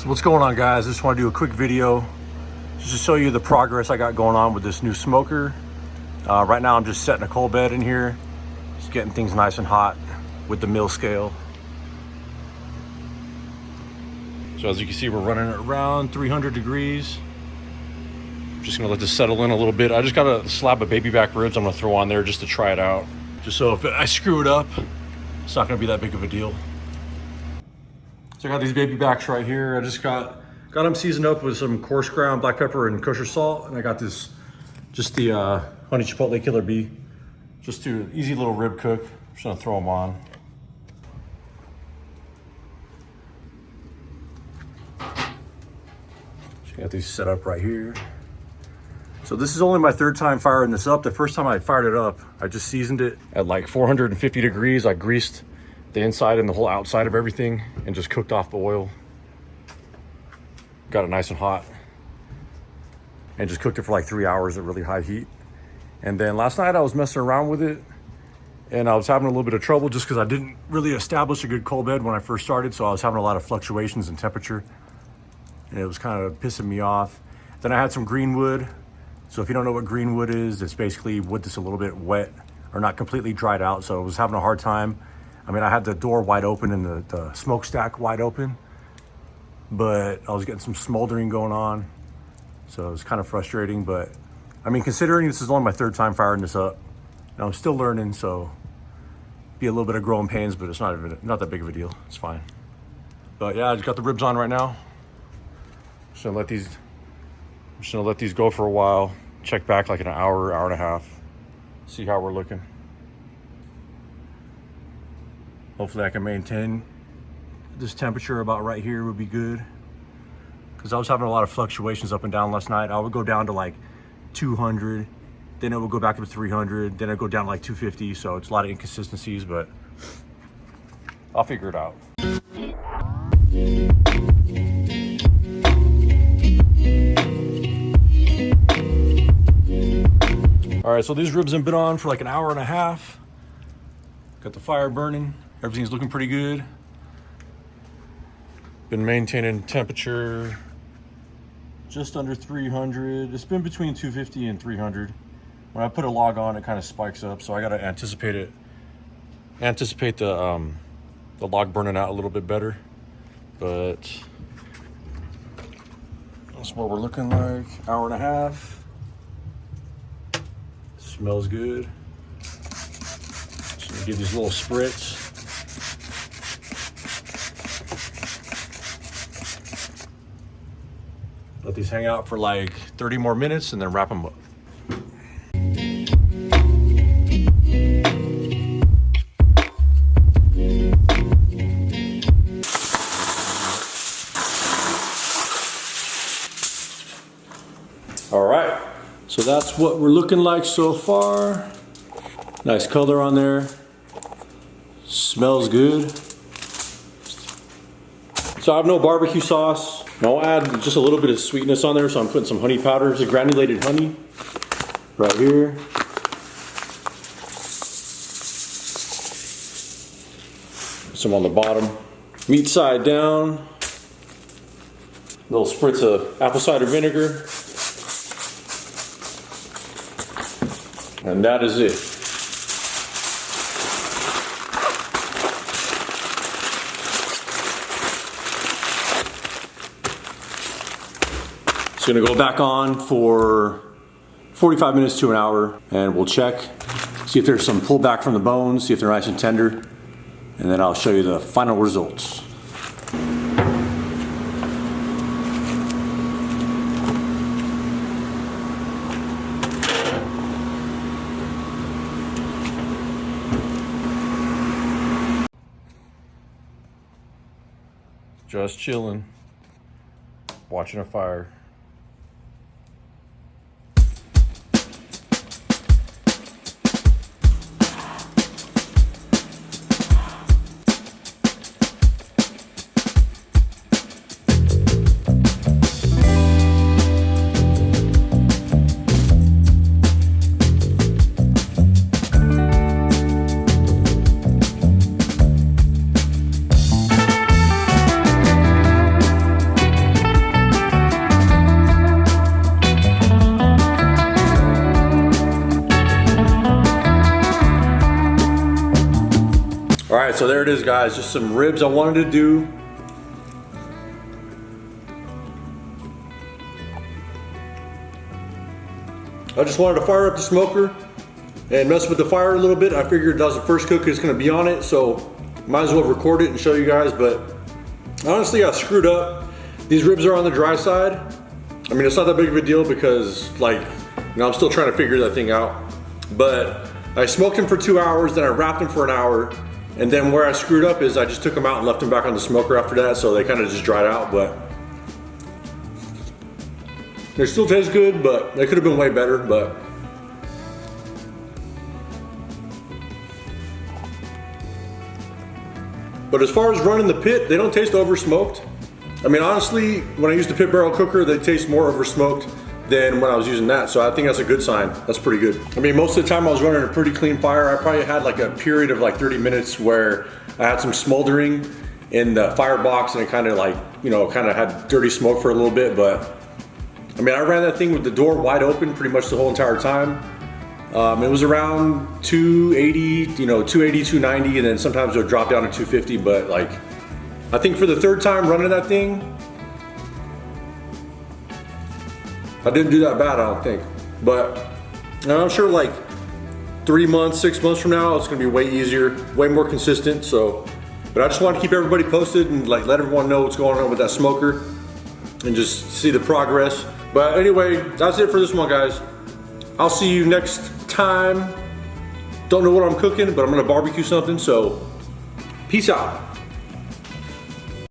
So what's going on, guys? I just want to do a quick video just to show you the progress I got going on with this new smoker. Right now I'm just setting a coal bed in here, just getting things nice and hot with the mill scale. So as you can see, we're running around 300 degrees. I'm just gonna let this settle in a little bit. I just got a slab of baby back ribs I'm gonna throw on there just to try it out. Just so if I screw it up, it's not gonna be that big of a deal. So I got these baby backs right here. I just got them seasoned up with some coarse ground black pepper and kosher salt. And I got this, just the honey chipotle killer bee. Just do easy little rib cook. I'm just gonna throw them on. So got these set up right here. So this is only my third time firing this up. The first time I fired it up, I just seasoned it at like 450 degrees. I greased the inside and the whole outside of everything and just cooked off the oil. Got it nice and hot and just cooked it for like 3 hours at really high heat. And then last night I was messing around with it and I was having a little bit of trouble just because I didn't really establish a good coal bed when I first started. So I was having a lot of fluctuations in temperature and it was kind of pissing me off. Then I had some green wood. So if you don't know what green wood is, it's basically wood that's a little bit wet or not completely dried out. So I was having a hard time. I mean, I had the door wide open and the smokestack wide open, but I was getting some smoldering going on. So it was kind of frustrating, but I mean, considering this is only my third time firing this up and I'm still learning, so be a little bit of growing pains, but it's not that big of a deal. It's fine. But yeah, I just got the ribs on right now. Just gonna let these go for a while. Check back like in an hour, hour and a half. See how we're looking. Hopefully I can maintain this temperature about right here would be good. Because I was having a lot of fluctuations up and down last night. I would go down to like 200, then it would go back up to 300, then it'd go down to like 250. So it's a lot of inconsistencies, but I'll figure it out. All right, so these ribs have been on for like an hour and a half. Got the fire burning. Everything's looking pretty good. Been maintaining temperature just under 300. It's been between 250 and 300. When I put a log on, it kind of spikes up, so I gotta anticipate the log burning out a little bit better. But that's what we're looking like. Hour and a half. Smells good. Just gonna give these little spritz. Let these hang out for like 30 more minutes and then wrap them up. All right, so that's what we're looking like so far. Nice color on there. Smells good. So I have no barbecue sauce. I'll add just a little bit of sweetness on there, so I'm putting some honey powder. It's a granulated honey right here. Some on the bottom. Meat side down. Little spritz of apple cider vinegar. And that is it. It's gonna go back on for 45 minutes to an hour and we'll check, see if there's some pullback from the bones, see if they're nice and tender, and then I'll show you the final results. Just chilling, watching a fire. right, so there it is, guys. Just some ribs I wanted to do. I just wanted to fire up the smoker and mess with the fire a little bit. I figured that was the first cook it's gonna be on it, so might as well record it and show you guys. But honestly, I screwed up. These ribs are on the dry side. I mean, it's not that big of a deal because, like, you know, I'm still trying to figure that thing out. But I smoked them for 2 hours, then I wrapped them for an hour, and then where I screwed up is I just took them out and left them back on the smoker after that, so they kind of just dried out. But they still taste good, but they could have been way better. But as far as running the pit, they don't taste over smoked. I mean, honestly, when I use the pit barrel cooker, they taste more over smoked than when I was using that. So I think that's a good sign. That's pretty good. I mean, most of the time I was running a pretty clean fire. I probably had like a period of like 30 minutes where I had some smoldering in the firebox and it kind of like, you know, kind of had dirty smoke for a little bit. But I mean, I ran that thing with the door wide open pretty much the whole entire time. It was around 280, you know, 280, 290, and then sometimes it would drop down to 250. But like, I think for the third time running that thing, I didn't do that bad, I don't think. But I'm sure like 3 months, 6 months from now, it's gonna be way easier, way more consistent. So, but I just want to keep everybody posted and like let everyone know what's going on with that smoker and just see the progress. But anyway, that's it for this one, guys. I'll see you next time. Don't know what I'm cooking, but I'm gonna barbecue something, so peace out.